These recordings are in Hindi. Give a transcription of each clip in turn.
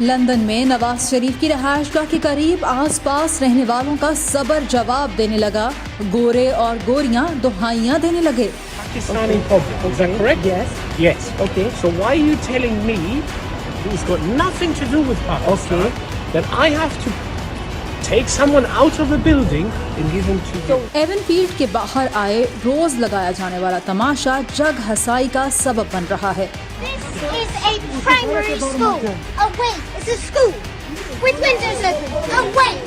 लंदन में नवाज शरीफ की रहाइश गाह के करीब आसपास रहने वालों का सबर जवाब देने लगा। गोरे और गोरियां दुहाइयां देने लगे। Pakistani problem, is that correct? Yes. Yes. Okay. So why are you telling me, who's got nothing to do with Pakistan, that I have to take someone out of a building and give him to you? Avenfield के बाहर आए रोज लगाया जाने वाला तमाशा जग हसाई का सबब बन रहा है। This is a primary school. Oh wait, it's a school with windows open. Oh wait,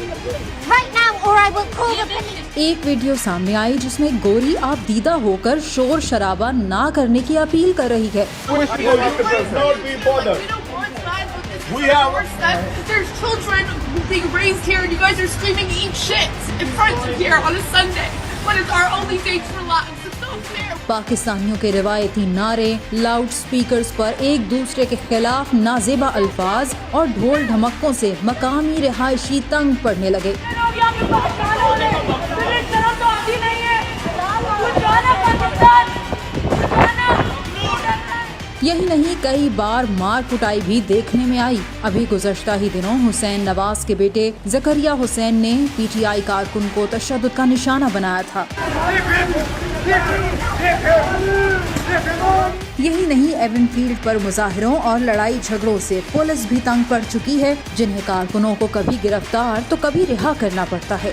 right now or I will call the police. एक वीडियो सामने आई जिसमें गोरी आप दीदा होकर शोर शराबा ना करने की अपील कर रही है। There's children being raised here and you guys are screaming eat shit in front of here on a Sunday when it's our only day to relax. It's not fair. पाकिस्तानियों के रिवायती नारे, लाउड स्पीकर्स पर एक दूसरे के खिलाफ नाजेबा अल्फाज और ढोल ढमक्कों से मकामी रिहायशी तंग पड़ने लगे। यही नहीं, कई बार मार कुटाई भी देखने में आई। अभी गुज़श्ता ही दिनों हुसैन नवाज के बेटे ज़करिया हुसैन ने पीटीआई कारकुन को तशद्दुद का निशाना बनाया था। यही नहीं, एवनफील्ड पर मुजाहिरों और लड़ाई झगड़ों से पुलिस भी तंग पड़ चुकी है, जिन्हें कारकुनों को कभी गिरफ्तार तो कभी रिहा करना पड़ता है।